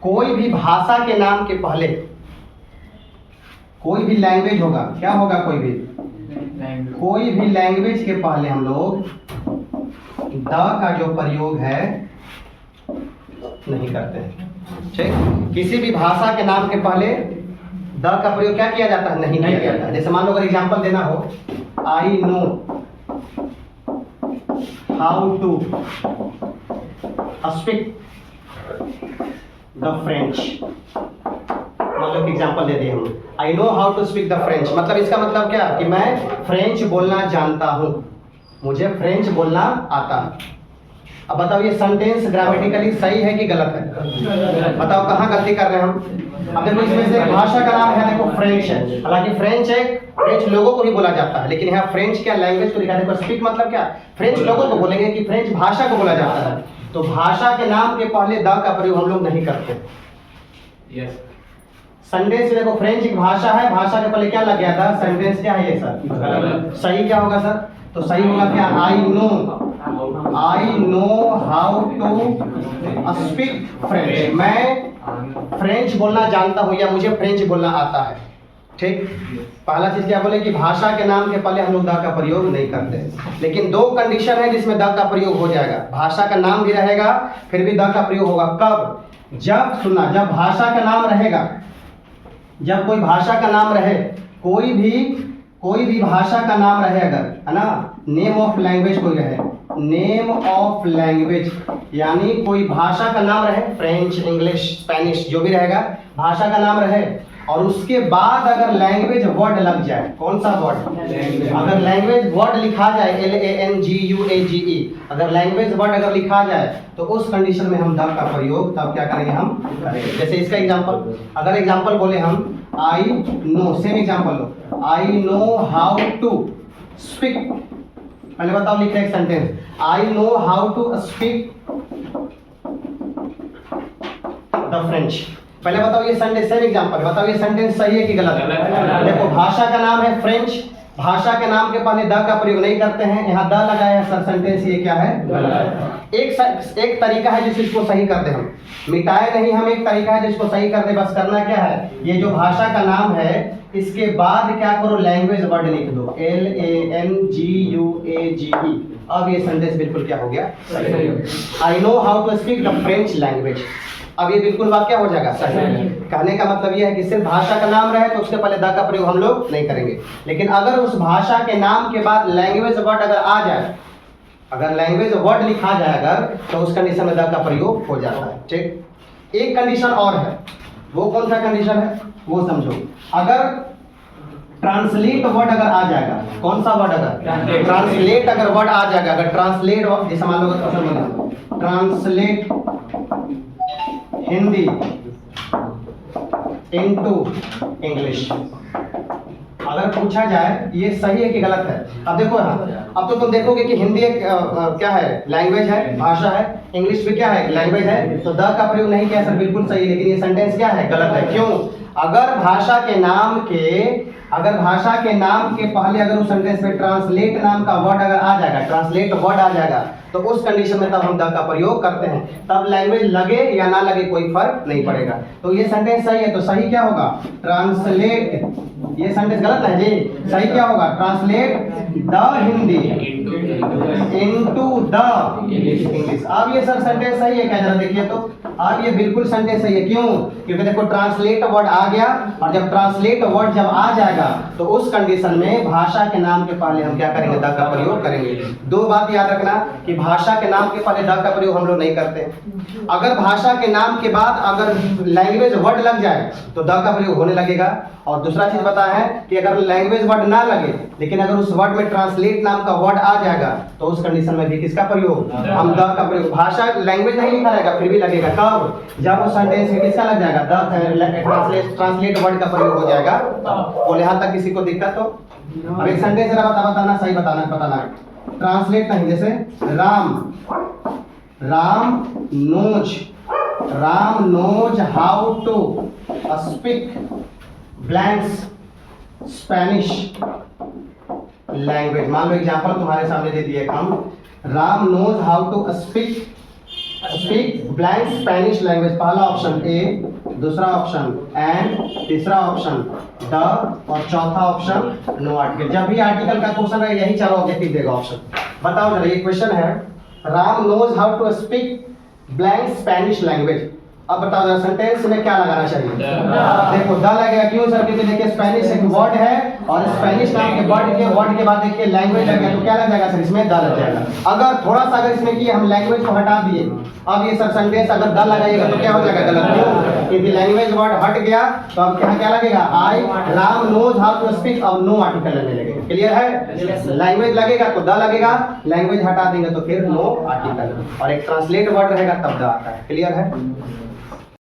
कोई भी भाषा के नाम के पहले, कोई भी लैंग्वेज होगा, क्या होगा, कोई भी लैंग्वेज के पहले हम लोग द का जो प्रयोग है नहीं करते हैं। ठीक, किसी भी भाषा के नाम के पहले द का प्रयोग क्या किया जाता है, नहीं किया जाता है। जैसे मान लो अगर एग्जांपल देना हो, I know how to speak the French, मतलब एग्जांपल दे दिए हम, I know how to speak the French, मतलब इसका मतलब क्या कि मैं फ्रेंच बोलना जानता हूं, मुझे फ्रेंच बोलना आता है। अब बताओ ये सेंटेंस ग्रामेटिकली सही है कि गलत है? बताओ कहाँ गलती कर रहे हैं हम? अब देखो इसमें से एक भाषा का नाम है, देखो फ्रेंच है, हालांकि फ्रेंच लोगों को ही बोला जाता है, लेकिन यहाँ फ्रेंच क्या लैंग्वेज को लिखा है। देखो स्पीक मतलब क्या, फ्रेंच लोगों को बोलेंगे कि फ्रेंच भाषा को बोला जाता है। तो भाषा के नाम के पहले द का प्रयोग हम लोग नहीं करते। सेंटेंस देखो फ्रेंच एक भाषा है, भाषा के पहले क्या लग गया था, सेंटेंस क्या है ये सर? सही क्या होगा सर? तो सही होगा क्या, I know how to speak French, मैं फ्रेंच बोलना जानता हूं या मुझे फ्रेंच बोलना आता है। ठीक, पहला चीज क्या बोले कि भाषा के नाम के पहले हम लोग द का प्रयोग नहीं करते, लेकिन दो कंडीशन है जिसमें द का प्रयोग हो जाएगा। भाषा का नाम भी रहेगा फिर भी द का प्रयोग होगा। कब? जब सुना, जब भाषा का नाम रहेगा, जब कोई भाषा का नाम रहे, कोई भी भाषा का नाम रहे, अगर है ना, नेम ऑफ लैंग्वेज कोई रहे, नेम ऑफ लैंग्वेज यानी कोई भाषा का नाम रहे, फ्रेंच, इंग्लिश, स्पेनिश जो भी रहेगा, भाषा का नाम रहे, और उसके बाद अगर लैंग्वेज वर्ड लग जाए, कौन सा वर्ड? अगर लैंग्वेज वर्ड लिखा जाए, LANGUAGE, अगर लैंग्वेज वर्ड अगर लिखा जाए तो उस कंडीशन में हम द का प्रयोग तब क्या करेंगे, हम करेंगे। जैसे इसका एग्जांपल, अगर एग्जांपल बोले हम आई नो, सेम एग्जांपल लो, I know how to speak, पहले बताओ लिख रहे एक sentence, I know how to speak the French. पहले बताओ ये सेंटेंस, सेम एग्जांपल, बताओ ये सेंटेंस सही है कि गलत है? देखो भाषा का नाम है फ्रेंच, भाषा के नाम के पहले द का प्रयोग नहीं करते हैं, यहाँ द लगाया है सर, सेंटेंस ये क्या है, गलत है। एक तरीका है जिसको सही कर दे, हम मिटाए नहीं, हम एक तरीका है जिसको सही कर दे। बस करना क्या है, ये जो भाषा का नाम है इसके बाद क्या करो, लैंग्वेज वर्ड लिख दो, LANGUAGE। अब ये सेंटेंस बिल्कुल क्या हो गया, I know how to speak the French language. अब ये बिल्कुल वाक्य हो जाएगा सही। कहने का मतलब ये है कि सिर्फ भाषा का नाम रहे तो उसके पहले द का प्रयोग हम लोग नहीं करेंगे, लेकिन अगर उस भाषा के नाम के बाद लैंग्वेज वर्ड अगर आ जाए, अगर लैंग्वेज वर्ड लिखा जाए अगर, तो उस कंडीशन में द का प्रयोग हो जाता है। ठीक, एक कंडीशन और है, वो कौन सा कंडीशन है वो समझो। अगर ट्रांसलेट वर्ड अगर आ जाएगा, कौन सा वर्ड? अगर ट्रांसलेट अगर वर्ड आ जाएगा, अगर ट्रांसलेट ऑफ, जैसे मान लो ट्रांसलेट हिंदी इनटू इंग्लिश, अगर पूछा जाए ये सही है कि गलत है। अब देखो यहाँ, अब तो तुम देखोगे कि हिंदी एक क्या है, लैंग्वेज है, भाषा है, इंग्लिश भी क्या है, लैंग्वेज है, तो द का प्रयोग नहीं किया सर, बिल्कुल सही है, लेकिन ये सेंटेंस क्या है, गलत है। क्यों? अगर भाषा के नाम के पहले अगर उस सेंटेंस में ट्रांसलेट नाम का वर्ड अगर आ जाएगा, ट्रांसलेट वर्ड आ जाएगा, तो उस कंडीशन में तब हम द का प्रयोग करते हैं। तब लैंग्वेज लगे या ना लगे कोई फर्क नहीं पड़ेगा। तो ये सेंटेंस सही है, तो सही क्या होगा, ट्रांसलेट, ये सेंटेंस गलत है जी, सही क्या होगा, translate the Hindi into the English. अब ये सर सेंटेंस सही है क्या, जरा देखिए तो, अब ये बिल्कुल सेंटेंस सही है। क्यों? क्योंकि देखो ट्रांसलेट वर्ड आ गया, और जब ट्रांसलेट वर्ड जब आ जाएगा तो उस कंडीशन में भाषा के नाम के पहले हम क्या करेंगे, द का प्रयोग करेंगे। दो बात याद रखना कि भाषा के नाम के पहले द का प्रयोग हम लोग नहीं करते। अगर भाषा के नाम के बाद अगर लैंग्वेज वर्ड लग जाए तो द का प्रयोग होने लगेगा। और दूसरा चीज बताया है कि अगर लैंग्वेज वर्ड ना लगे, लेकिन अगर उस वर्ड में ट्रांसलेट नाम का वर्ड आ जाएगा, तो उस कंडीशन में भी किसका प्रयोग, हम द का प्रयोग। भाषा लैंग्वेज नहीं लिखा रहेगा फिर भी लगेगा, कब? जब उस सेंटेंस में किसका लग जाएगा, द ट्रांसलेट वर्ड का प्रयोग हो जाएगा। बोले यहाँ तक किसी को दिक्कत हो? अब एक सेंटेंस बताना, सही बताना, ट्रांसलेट नहीं, जैसे Ram knows how to speak blanks Spanish language. मान लो एग्जांपल तुम्हारे सामने दे दिए हम, Ram knows how to speak speak blank Spanish language, पहला ऑप्शन ए, दूसरा ऑप्शन एंड, तीसरा ऑप्शन द और चौथा ऑप्शन नो आर्टिकल। जब भी आर्टिकल का क्वेश्चन है यही चारों ऑब्जेक्टिव देगा ऑप्शन। बताओ जरा, ये क्वेश्चन है Ram knows how to speak blank Spanish language. अब बताओ जरा सेंटेंस में क्या लगाना चाहिए? देखो द लगेगा, क्यों सर? क्योंकि देखिए स्पेनिश एक वर्ड है और स्पेनिश नाम के वर्ड के बाद देखिए लैंग्वेज लग गया, तो क्या लग जाएगा सर? इसमें द लग जाएगा। अगर थोड़ा सा अगर इसमें किए हम लैंग्वेज को हटा दिए, अब ये सर सेंटेंस अगर द लगाइएगा तो क्या हो जाएगा? गलत। क्यों? क्योंकि लैंग्वेज वर्ड हट गया, तो अब यहाँ क्या लगेगा? I Ram knows how to speak, अब नो आर्टिकल लगने लगेगा। क्लियर है? लैंग्वेज लगेगा तो द लगेगा, लैंग्वेज हटा देंगे तो फिर नो आर्टिकल, और एक ट्रांसलेट वर्ड रहेगा तब द आता है। क्लियर है?